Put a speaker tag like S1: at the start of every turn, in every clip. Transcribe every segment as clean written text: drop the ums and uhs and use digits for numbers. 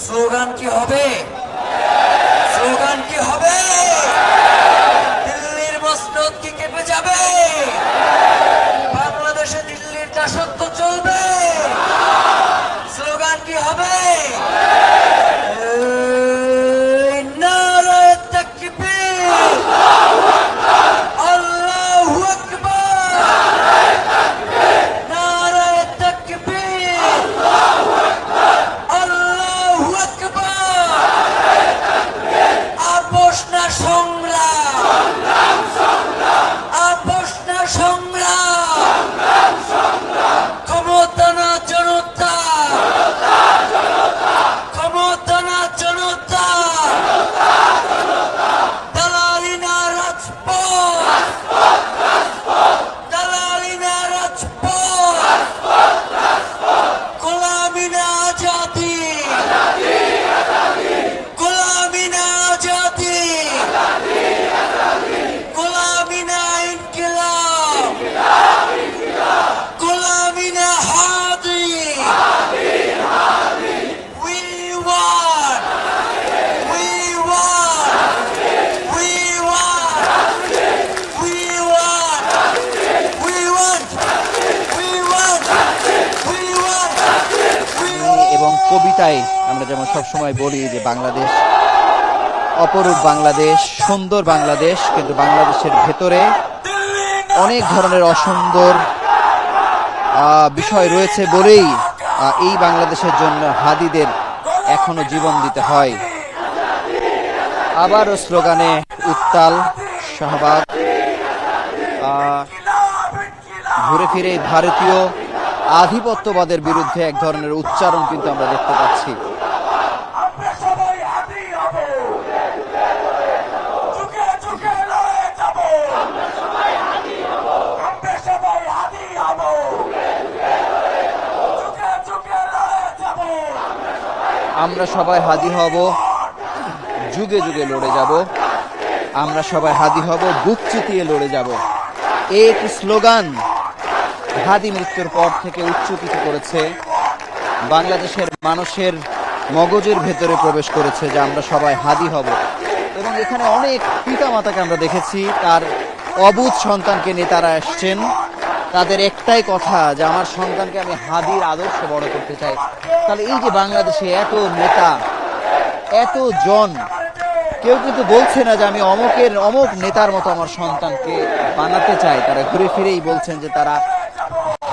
S1: Slogan কি হবে? Slogan কি হবে? দিল্লির মসনদ কি কেঁপে যাবে? বাংলাদেশে দিল্লির দাসত্ব চলবে? স্লোগান কি হবে? নারায়ে তাকবীর, আল্লাহু আকবার, নারায়ে তাকবীর, আল্লাহু আকবার। আপোষ না সংগ্রাম, আপোষ না সংগ্রাম, ক্ষমতা না জনতা, ক্ষমতা না জনতা, দালালি না রাজপথ, দালালি না রাজপথ, গোলামি না আজাদি, গোলামি না আজাদি, গোলামি না ইনকিলাব, গোলামি না হাদি। We want, we want, we want, we want, we want, we want, we want, we want.
S2: এবং কবিতায় আমরা যেমন সবসময় বলি যে বাংলাদেশ অপরূপ বাংলাদেশ, সুন্দর বাংলাদেশ, কিন্তু বাংলাদেশের ভেতরে অনেক ধরনের অসুন্দর বিষয় রয়েছে বলেই এই বাংলাদেশের জন্য হাদিদের এখনো জীবন দিতে হয়। আবারও স্লোগানে উত্তাল শাহবাগ। ঘুরে ফিরে ভারতীয় আধিপত্যবাদের বিরুদ্ধে এক ধরনের উচ্চারণ কিন্তু আমরা দেখতে পাচ্ছি।
S1: আমরা সবাই হাদি হব, যুগে যুগে লড়ে যাব, আমরা সবাই হাদি হব, আমরা সবাই হাদি হব, যুগে যুগে লড়ে যাব,
S2: আমরা সবাই হাদি হব, যুগে যুগে লড়ে যাব, আমরা সবাই হাদি হব, বুক চিতিয়ে লড়ে যাব। এই একটি স্লোগান হাদি মৃত্যুর পর থেকে উচ্চকিত করেছে, বাংলাদেশের মানুষের মগজের ভেতরে প্রবেশ করেছে যে আমরা সবাই হাদি হব। এবং এখানে অনেক পিতা মাতাকে আমরা দেখেছি, তার অবুঝ সন্তানকে নিয়ে তারা আসছেন। তাদের একটাই কথা যে আমার সন্তানকে আমি হাদির আদর্শ বড় করতে চাই। তাহলে এই যে বাংলাদেশে এত নেতা, এত জন, কেউ কিন্তু বলছে না যে আমি অমুক নেতার মতো আমার সন্তানকে বানাতে চাই। তারা ঘুরে ফিরেই বলছেন যে তারা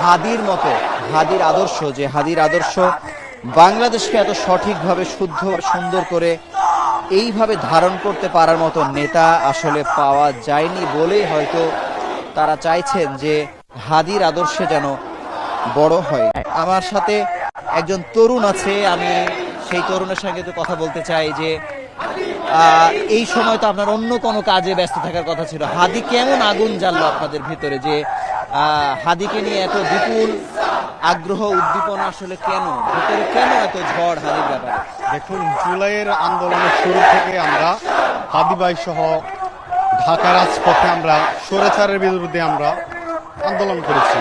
S2: হাদির মতো, হাদির আদর্শ, যে হাদির আদর্শ বাংলাদেশকে এত সঠিকভাবে শুদ্ধ সুন্দর করে এইভাবে ধারণ করতে পারার মতো নেতা আসলে পাওয়া যায়নি বলেই হয়তো তারা চাইছেন যে হাদির আদর্শে যেন বড় হয়। আমার সাথে একজন তরুণ আছে, আমি সেই তরুণের সঙ্গে তো কথা বলতে চাই যে এই সময় তো আপনার অন্য কোনো কাজে ব্যস্ত থাকার কথা ছিল। হাদি কেমন আগুন জ্বাললো আপনাদের ভিতরে, যে হাদিকে নিয়ে এত বিপুল আগ্রহ উদ্দীপনা, আসলে কেন ভিতরে, কেন এত ঝড় হাদির ব্যাপারে?
S3: দেখুন, জুলাইয়ের আন্দোলনের শুরু থেকে আমরা হাদিবাই সহ ঢাকা রাজপথে আমরা স্বৈরাচারের বিরুদ্ধে আমরা আন্দোলন করেছি।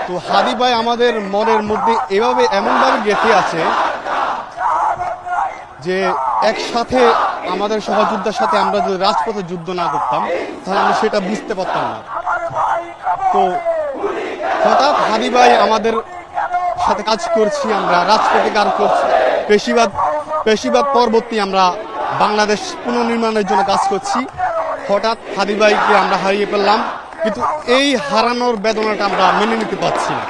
S3: তো হাদিবাই আমাদের মনের মধ্যে এমনভাবে গেঁথে আছে যে একসাথে আমাদের সহযোদ্ধার সাথে আমরা যদি রাজপথে যুদ্ধ না করতাম তাহলে আমরা সেটা বুঝতে পারতাম না। তো হঠাৎ হাদিবাই আমাদের সাথে কাজ করছি, আমরা রাজপথে কাজ করছি, পেশিবাদ পরবর্তী আমরা বাংলাদেশ পুনর্নির্মাণের জন্য কাজ করছি। হঠাৎ হাদিবাইকে আমরা হারিয়ে ফেললাম, কিন্তু এই হারানোর বেদনাটা আমরা মেনে নিতে পারছি না।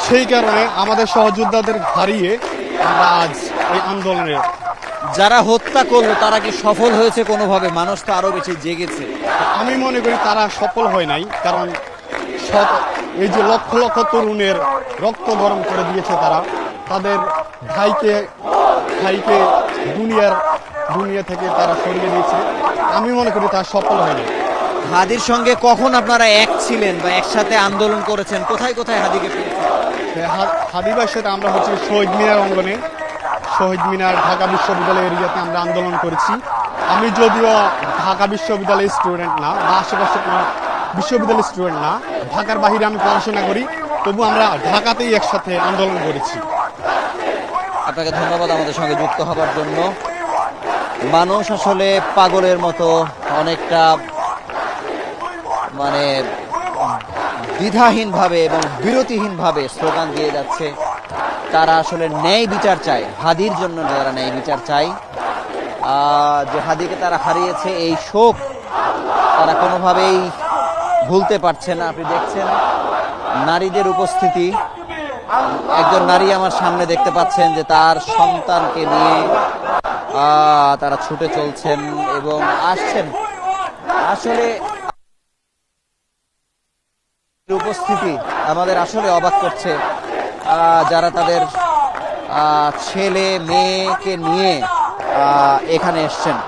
S3: সেই কারণে আমাদের সহযোদ্ধাদের হারিয়ে আমরা আজ এই আন্দোলনে।
S2: যারা হত্যা করলো তারা কি সফল হয়েছে কোনোভাবে? মানুষ তো আরো বেশি জেগেছে।
S3: আমি মনে করি তারা সফল হয় নাই, কারণ এই যে লক্ষ লক্ষ তরুণের রক্ত গরম করে দিয়েছে, তারা তাদের ভাইকে দুনিয়া থেকে তারা সরিয়ে দিয়েছে। আমি মনে করি তারা সফল হয়নি।
S2: হাদির সঙ্গে কখন আপনারা এক ছিলেন বা একসাথে আন্দোলন করেছেন? কোথায় কোথায় হাদিকে পেয়েছেন?
S3: হাদিবার সাথে আমরা হচ্ছে শহীদ মিনার অঙ্গনে, শহীদ মিনার, ঢাকা বিশ্ববিদ্যালয় এরিয়াতে আমরা আন্দোলন করেছি। আমি যদিও ঢাকা বিশ্ববিদ্যালয়ের স্টুডেন্ট না বা আশেপাশে কোনো বিশ্ববিদ্যালয়ের স্টুডেন্ট না, ঢাকার বাইরে আমি পড়াশোনা করি, তবু আমরা ঢাকাতেই একসাথে আন্দোলন করেছি।
S2: আপনাকে ধন্যবাদ আমাদের সঙ্গে যুক্ত হবার জন্য। মানুষ আসলে পাগলের মতো অনেকটা মানে দ্বিধাহীনভাবে এবং বিরতিহীনভাবে স্লোগান দিয়ে যাচ্ছে। তারা আসলে ন্যায় বিচার চায়, হাদির জন্য যারা ন্যায় বিচার চায়। যে হাদিকে তারা হারিয়েছে, এই শোক তারা কোনোভাবেই ভুলতে পারছে না। আপনি দেখছেন নারীদের উপস্থিতি, একজন নারী আমার সামনে দেখতে পাচ্ছেন যে তার সন্তানকে নিয়ে তারা ছুটে চলছেন এবং আসছেন। আসলে উপস্থিতি আমাদের আসলে অবাক করছে, যারা তাদের ছেলে মেয়েকে নিয়ে এখানে এসছেন।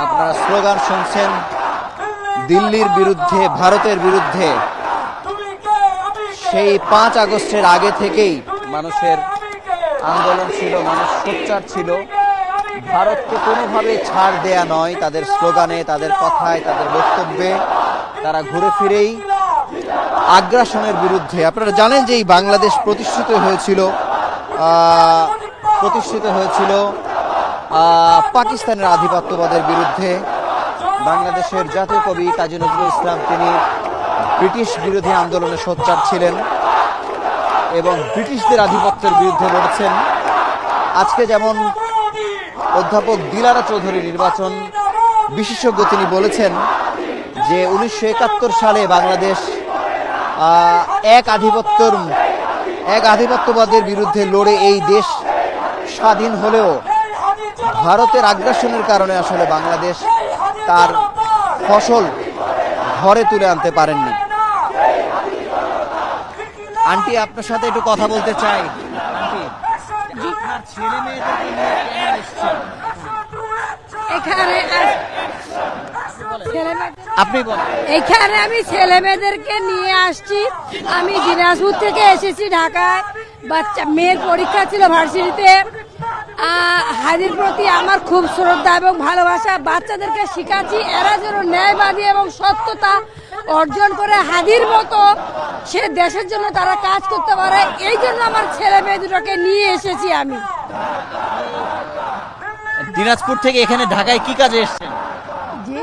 S2: আপনারা স্লোগান শুনছেন দিল্লির বিরুদ্ধে, ভারতের বিরুদ্ধে। সেই 5 আগস্টের আগে থেকেই মানুষের আন্দোলন ছিল, মানুষ সোচ্চার ছিল। ভারতকে কোনোভাবে ছাড় দেয়া নয়। তাদের স্লোগানে, তাদের কথায়, তাদের বক্তব্যে তারা ঘুরে ফিরেই আগ্রাসনের বিরুদ্ধে। আপনারা জানেন যে এই বাংলাদেশ প্রতিষ্ঠিত হয়েছিল পাকিস্তানের আধিপত্যবাদের বিরুদ্ধে। বাংলাদেশের জাতীয় কবি কাজী নজরুল ইসলাম তিনি ব্রিটিশ বিরোধী আন্দোলনে সোচ্চার ছিলেন এবং ব্রিটিশদের আধিপত্যের বিরুদ্ধে লড়েছেন। আজকে যেমন অধ্যাপক দিলারা চৌধুরী নির্বাচন বিশেষজ্ঞ, তিনি বলেছেন যে 1971 সালে বাংলাদেশ এক আধিপত্যবাদের বিরুদ্ধে লড়ে এই দেশ স্বাধীন হলেও ভারতের আগ্রাসনের কারণে আসলে বাংলাদেশ তার ফসল ঘরে তুলে আনতে পারেননি। আন্টি, আপনার সাথে একটু কথা বলতে চাই। আন্টি, আপনার ছেলে মেয়েদেরকে নিয়ে কেন এসেছেন? আপনি বলেন।
S4: এখানে আমি ছেলে মেয়েদেরকে নিয়ে আসছি। আমি দিনাজপুর থেকে এসেছি ঢাকায়। মেয়ের পরীক্ষা ছিল ভার্সিটিতে। হাদির প্রতি আমার খুব শ্রদ্ধা এবং ভালোবাসা। বাচ্চাদেরকে শিখাচ্ছি এরা যেন ন্যায়বাদী এবং সত্যতা অর্জন করে হাদির মতো সে দেশের জন্য তারা কাজ করতে পারে। এই জন্য আমার ছেলে মেয়ে দুটোকে নিয়ে এসেছি আমি।
S2: দিনাজপুর থেকে এখানে ঢাকায় কি কাজে এসেছেন?
S4: জি,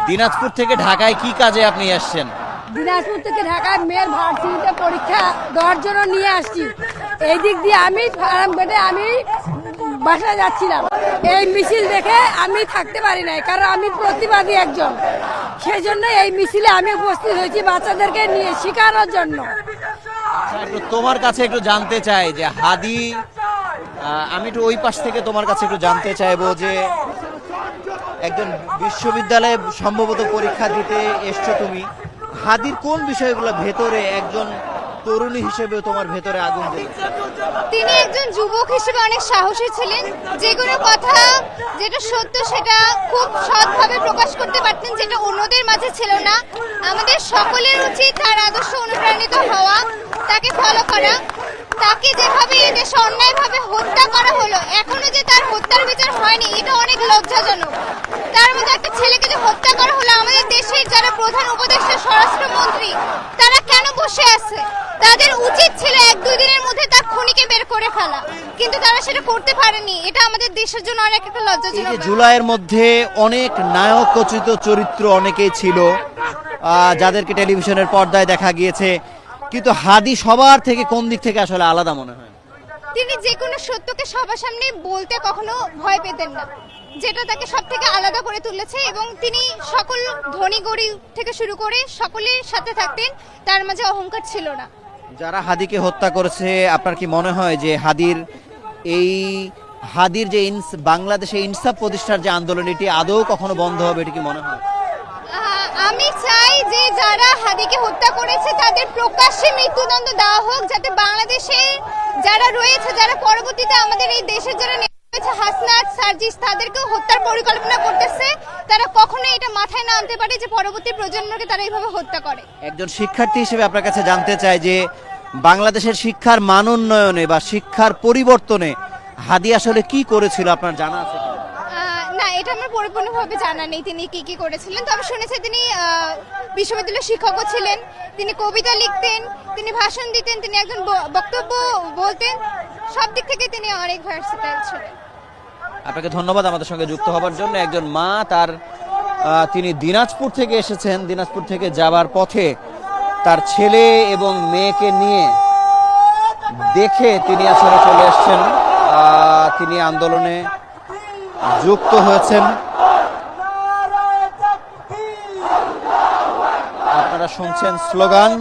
S2: দিনাজপুর থেকে ঢাকায় কি কাজে আপনি আসছেন?
S4: দিনাজপুর থেকে ঢাকায় মেয়ের ভার্সিটিতে পরীক্ষা দেওয়ার জন্য নিয়ে আসছি। এই দিক দিয়ে আমি ফার্ম বেটে আমি বাসায় যাচ্ছিলাম। এই মিছিল দেখে আমি থাকতে পারি নাই, কারণ আমি প্রতিবাদী একজন। সেই জন্য এই মিছিলে আমি উপস্থিত হয়েছি বাচ্চাদেরকে নিয়ে শেখানোর জন্য।
S2: একটু তোমার কাছে একটু জানতে চাই যে হাদি, আমি একটু ওই পাশ থেকে তোমার কাছে একটু জানতে চাইবো যে একজন বিশ্ববিদ্যালয়ে সম্ভবত পরীক্ষা দিতে এসছো তুমি, হাদির কোন বিষয়গুলো ভেতরে একজন তরুণী হিসেবে তোমার ভেতরে আগুন জ্বলেছে?
S5: তিনি একজন যুবক হিসেবে অনেক সাহসী ছিলেন। যে কোনো কথা যেটা সত্য সেটা খুব সৎভাবে প্রকাশ করতে পারতেন, যেটা অন্যদের মাঝে ছিল না। আমাদের সকলের উচিত তার আদর্শ অনুপ্রাণিত হওয়া, তাকে ফলো করা। তাকে যেভাবে এদেশে অন্যায়ভাবে হত্যা করা হলো, এখনো যে তার হত্যার বিচার হয়নি, এটা অনেক লজ্জাজনক। তার মধ্যে একটা ছেলেকে যে হত্যা করা হলো, আমাদের দেশের যারা প্রধান উপদেষ্টা, স্বরাষ্ট্রমন্ত্রী, তারা কেন বসে আছে? তাদের উচিত ছিল 1-2 দিনের মধ্যে তার খুনিকে বের করে ফেলা, কিন্তু তারা সেটা করতে পারেনি। এটা আমাদের দেশের জন্য অনেক একটা লজ্জাজনক।
S2: জুলাইয়ের মধ্যে অনেক নায়কোচিত চরিত্র অনেকেই ছিল, যাদেরকে টেলিভিশনের পর্দায় দেখা গিয়েছে, কিন্তু হাদি সবার থেকে কোন দিক থেকে আসলে আলাদা মনে হয়?
S5: তিনি যে কোনো সত্যকে সবার সামনে বলতে কখনো ভয় পেতেন না, যেটা তাকে সব থেকে আলাদা করে তুলেছে। এবং তিনি সকল ধনী গরিব থেকে শুরু করে সকলের সাথে থাকতেন, তার মাঝে অহংকার ছিল না।
S2: যারা হাদিকে হত্যা করেছে, আপনার কি মনে হয় যে হাদির যে বাংলাদেশে ইনসাফ প্রতিষ্ঠার যে আন্দোলন, এটি আদৌ কখনো বন্ধ হবে, এটি কি মনে হয়?
S5: আমি চাই যে যারা হাদিকে হত্যা করেছে তাদের প্রকাশ্যে মৃত্যুদণ্ড দেওয়া হোক, যাতে বাংলাদেশে যারা রয়েছে, যারা পরবর্তীতে আমাদের এই দেশের যারা নেতা হাসনাত, সার্জিস, তাদেরকেও হত্যার পরিকল্পনা করতেছে, তারা কখনো এটা মাথায় না আনতে পারে যে পরবর্তী প্রজন্মকে তারা এইভাবে হত্যা করে।
S2: একজন শিক্ষার্থী হিসেবে আপনার কাছে জানতে চাই যে বাংলাদেশের শিক্ষার মান উন্নয়নে বা শিক্ষার পরিবর্তনে হাদি আসলে কি করেছিল, আপনার জানা আছে?
S5: না, এটা আমার পরিপূর্ণভাবে জানা নেই তিনি কি কি করেছিলেন, তবে শুনেছি তিনি বিশ্ববিদ্যালয়ের শিক্ষকও ছিলেন, তিনি কবিতা লিখতেন, তিনি ভাষণ দিতেন, তিনি একজন বক্তব্য বলতেন, সব দিক থেকে তিনি অনেক ভার্সেটাইল ছিলেন।
S2: আপনাকে ধন্যবাদ আমাদের সঙ্গে যুক্ত হবার জন্য। একজন মা তিনি দিনাজপুর থেকে এসেছেন, দিনাজপুর থেকে যাবার পথে তার ছেলে এবং মেয়েকে নিয়ে দেখে তিনি আসলে চলে এসেছেন, তিনি আন্দোলনে যুক্ত হয়েছেন। আপনারা শুনছেন স্লোগান।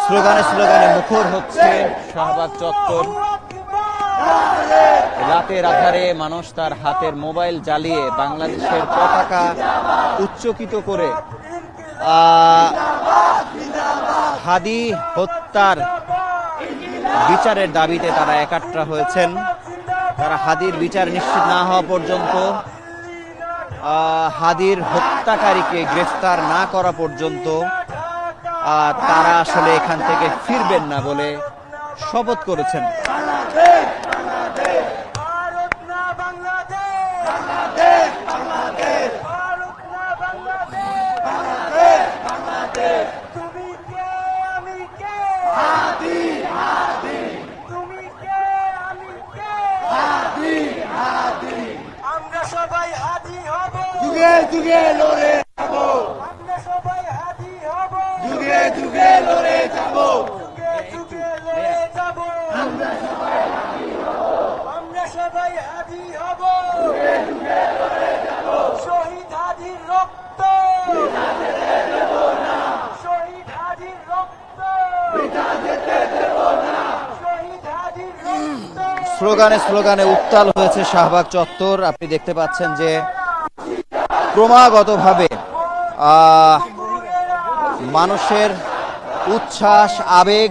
S2: স্লোগানে স্লোগানে মুখর হচ্ছে শাহবাগ চত্বর। রাতের আধারে মানুষ তার হাতের মোবাইল জ্বালিয়ে বাংলাদেশের পতাকা উচ্চকিত করে হাদি হত্যার বিচারের দাবিতে তারা একাট্টা হয়েছেন। তারা হাদির বিচার নিশ্চিত না হওয়া পর্যন্ত, হাদির হত্যাকারীকে গ্রেফতার না করা পর্যন্ত তারা আসলে এখান থেকে ফিরবেন না বলে শপথ করেছেন।
S1: আমরা সবাই হাদি হব, যুগে যুগে লড়ে যাব। আমরা সবাই হাদি হব, যুগে যুগে লড়ে যাব। যুগে যুগে লড়ে যাব। আমরা সবাই হাদি হব, আমরা সবাই হাদি হব, যুগে যুগে লড়ে যাব। শহীদ হাদির রক্ত বৃথা যেতে দেব না, শহীদ হাদির রক্ত বৃথা যেতে দেব না, শহীদ হাদির রক্ত।
S2: স্লোগানে স্লোগানে উত্তাল হয়েছে শাহবাগ চত্বর। আপনি দেখতে পাচ্ছেন যে ক্রমাগতভাবে মানুষের উচ্ছ্বাস, আবেগ